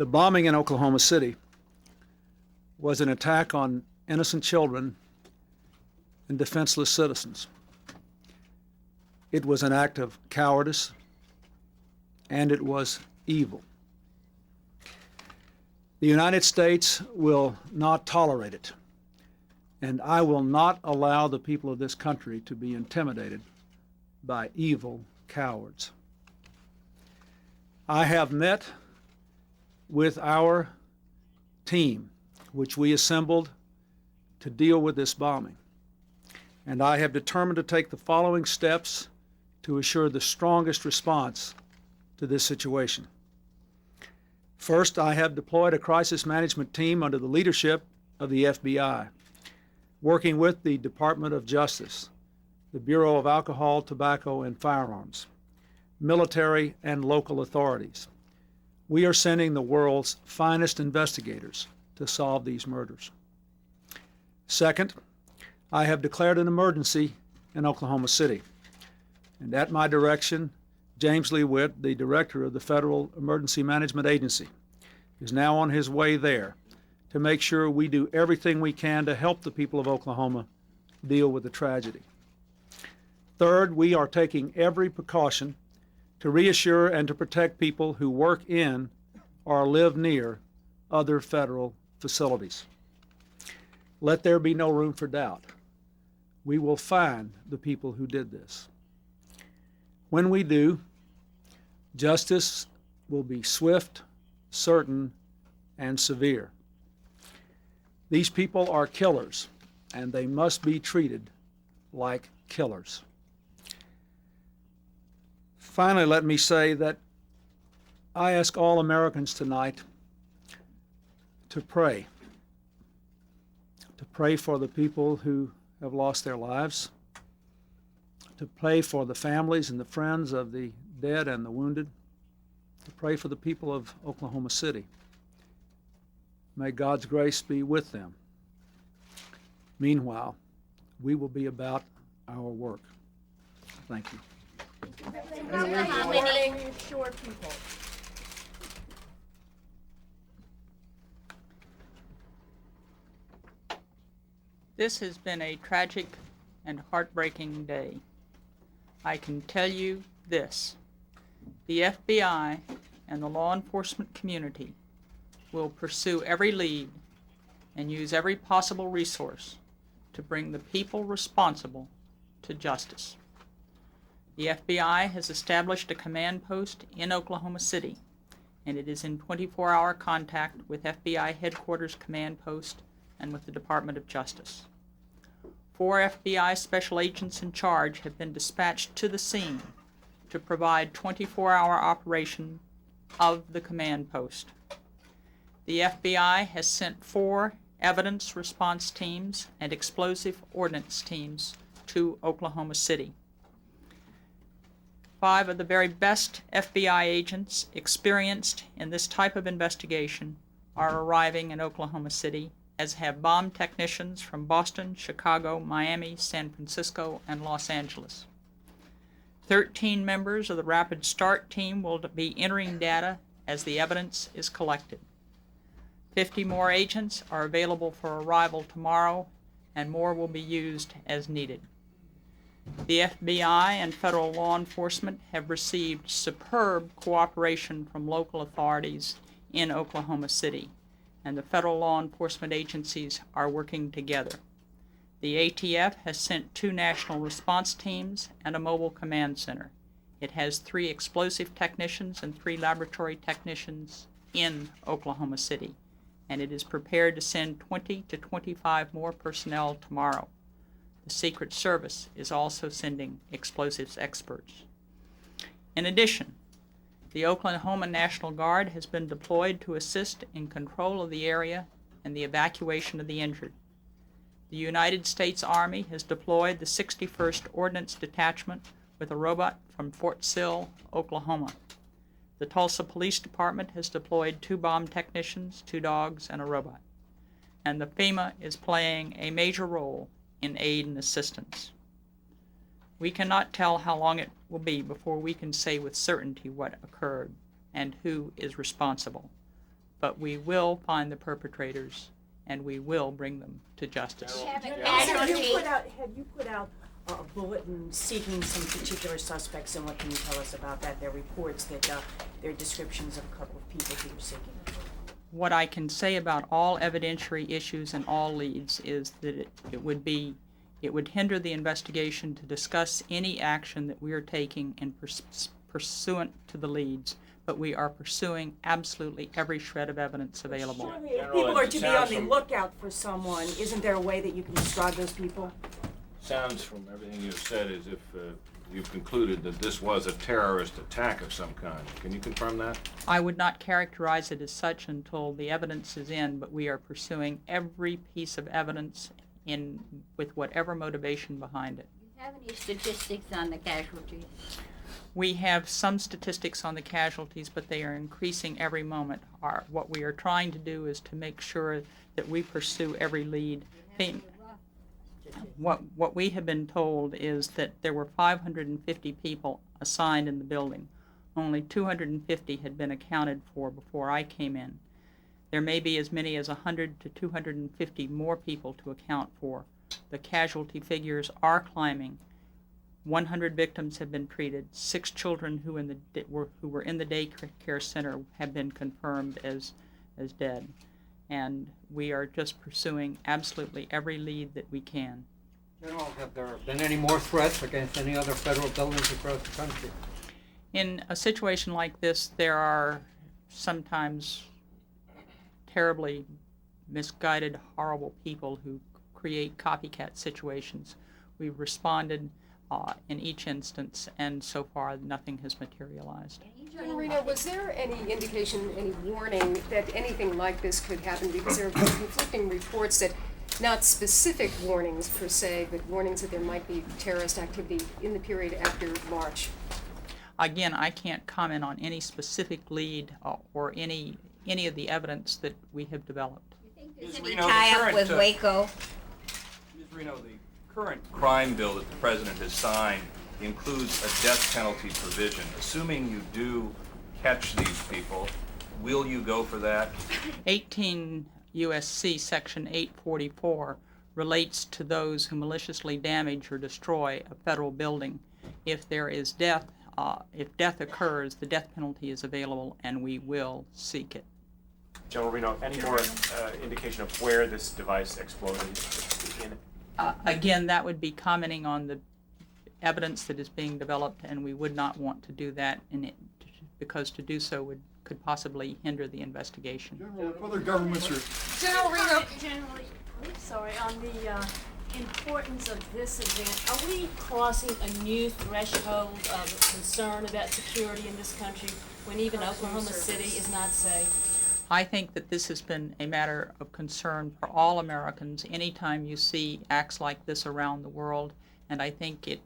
The bombing in Oklahoma City was an attack on innocent children and defenseless citizens. It was an act of cowardice, and it was evil. The United States will not tolerate it, and I will not allow the people of this country to be intimidated by evil cowards. I have met with our team, which we assembled to deal with this bombing, and I have determined to take the following steps to assure the strongest response to this situation. First, I have deployed a crisis management team under the leadership of the FBI, working with the Department of Justice, the Bureau of Alcohol, Tobacco, and Firearms, military and local authorities. We are sending the world's finest investigators to solve these murders. Second, I have declared an emergency in Oklahoma City, and at my direction, James Lee Witt, the director of the Federal Emergency Management Agency, is now on his way there to make sure we do everything we can to help the people of Oklahoma deal with the tragedy. Third, we are taking every precaution to reassure and to protect people who work in or live near other federal facilities. Let there be no room for doubt. We will find the people who did this. When we do, justice will be swift, certain, and severe. These people are killers, and they must be treated like killers. Finally, let me say that I ask all Americans tonight to pray for the people who have lost their lives, to pray for the families and the friends of the dead and the wounded, to pray for the people of Oklahoma City. May God's grace be with them. Meanwhile, we will be about our work. Thank you. How many reassure people? This has been a tragic and heartbreaking day. I can tell you this: the FBI and the law enforcement community will pursue every lead and use every possible resource to bring the people responsible to justice. The FBI has established a command post in Oklahoma City, and it is in 24-hour contact with FBI headquarters command post and with the Department of Justice. 4 FBI special agents in charge have been dispatched to the scene to provide 24-hour operation of the command post. The FBI has sent 4 evidence response teams and explosive ordnance teams to Oklahoma City. 5 of the very best FBI agents experienced in this type of investigation are arriving in Oklahoma City, as have bomb technicians from Boston, Chicago, Miami, San Francisco, and Los Angeles. 13 members of the Rapid Start team will be entering data as the evidence is collected. 50 more agents are available for arrival tomorrow, and more will be used as needed. The FBI and federal law enforcement have received superb cooperation from local authorities in Oklahoma City, and the federal law enforcement agencies are working together. The ATF has sent 2 national response teams and a mobile command center. It has 3 explosive technicians and 3 laboratory technicians in Oklahoma City, and it is prepared to send 20 to 25 more personnel tomorrow. The Secret Service is also sending explosives experts. In addition, the Oklahoma National Guard has been deployed to assist in control of the area and the evacuation of the injured. The United States Army has deployed the 61st Ordnance Detachment with a robot from Fort Sill, Oklahoma. The Tulsa Police Department has deployed 2 bomb technicians, 2 dogs, and a robot. And the FEMA is playing a major role in aid and assistance. We cannot tell how long it will be before we can say with certainty what occurred and who is responsible. but we will find the perpetrators and we will bring them to justice. Have a Have casualty. you put out a bulletin seeking some particular suspects, and what can you tell us about that? There are reports that there are descriptions of a couple of people who are seeking. What I can say about all evidentiary issues and all leads is that it would hinder the investigation to discuss any action that we are taking in pursuant to the leads, but we are pursuing absolutely every shred of evidence available. Surely, if people are to be on the lookout for someone, isn't there a way that you can describe those people? Sounds from everything you've said as if you've concluded that this was a terrorist attack of some kind. Can you confirm that? I would not characterize it as such until the evidence is in, but we are pursuing every piece of evidence with whatever motivation behind it. Do you have any statistics on the casualties? We have some statistics on the casualties, but they are increasing every moment. What we are trying to do is to make sure that we pursue every lead. What we have been told is that there were 550 people assigned in the building. Only 250 had been accounted for before I came in. There may be as many as 100 to 250 more people to account for. The casualty figures are climbing. 100 victims have been treated. 6 children who were in the daycare center have been confirmed as dead. And we are just pursuing absolutely every lead that we can. General, have there been any more threats against any other federal buildings across the country? In a situation like this, there are sometimes terribly misguided, horrible people who create copycat situations. We've responded in each instance, and so far nothing has materialized. General Reno, was there any indication, any warning that anything like this could happen? Because there have been conflicting reports that, not specific warnings per se, but warnings that there might be terrorist activity in the period after March. Again, I can't comment on any specific lead or any of the evidence that we have developed. Do you think there's Ms. any Reno, the tie-up current, with Waco? Ms. Reno, the current crime bill that the President has signed includes a death penalty provision. Assuming you do catch these people, will you go for that? 18 U.S.C. Section 844 relates to those who maliciously damage or destroy a federal building. If there is death, if death occurs, the death penalty is available, and we will seek it. General Reno, any more indication of where this device exploded in? Again, that would be commenting on the evidence that is being developed, and we would not want to do that because to do so could possibly hinder the investigation. General, if other governments are... General Reno, Generally, sorry, on the importance of this event, are we crossing a new threshold of concern about security in this country when even Oklahoma City is not safe? I think that this has been a matter of concern for all Americans anytime you see acts like this around the world, and I think it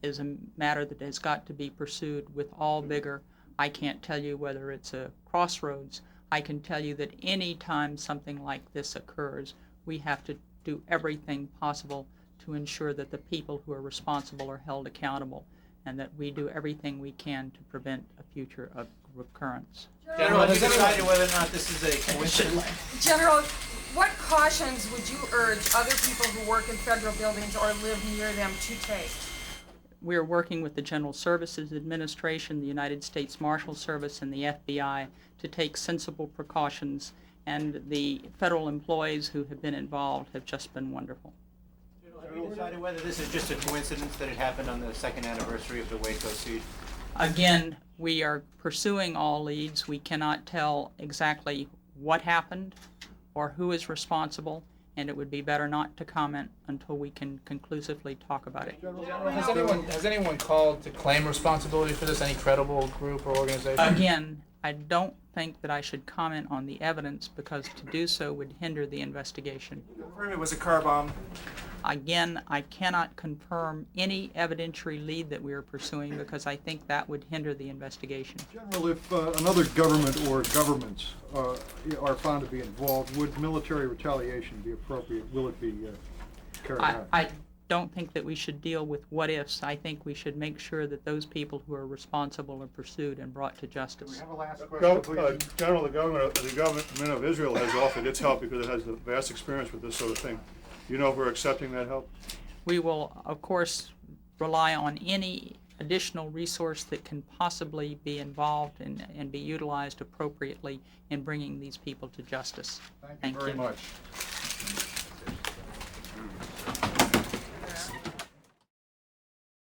is a matter that has got to be pursued with all vigor. I can't tell you whether it's a crossroads. I can tell you that any time something like this occurs, we have to do everything possible to ensure that the people who are responsible are held accountable, and that we do everything we can to prevent a future recurrence. General, have you decided whether or not this is a coincidence? General, what cautions would you urge other people who work in federal buildings or live near them to take? We are working with the General Services Administration, the United States Marshal Service, and the FBI to take sensible precautions, and the federal employees who have been involved have just been wonderful. Have you decided whether this is just a coincidence that it happened on the second anniversary of the Waco siege? Again, we are pursuing all leads. We cannot tell exactly what happened or who is responsible, and it would be better not to comment until we can conclusively talk about it. Has anyone called to claim responsibility for this? Any credible group or organization? Again, I don't think that I should comment on the evidence because to do so would hinder the investigation. Confirm it was a car bomb. Again, I cannot confirm any evidentiary lead that we are pursuing because I think that would hinder the investigation. General, if another government or governments are found to be involved, would military retaliation be appropriate? Will it be carried out? I don't think that we should deal with what ifs. I think we should make sure that those people who are responsible are pursued and brought to justice. General, the government of Israel has offered its help because it has a vast experience with this sort of thing. Do you know if we're accepting that help? We will, of course, rely on any additional resource that can possibly be involved and be utilized appropriately in bringing these people to justice. Thank you very much.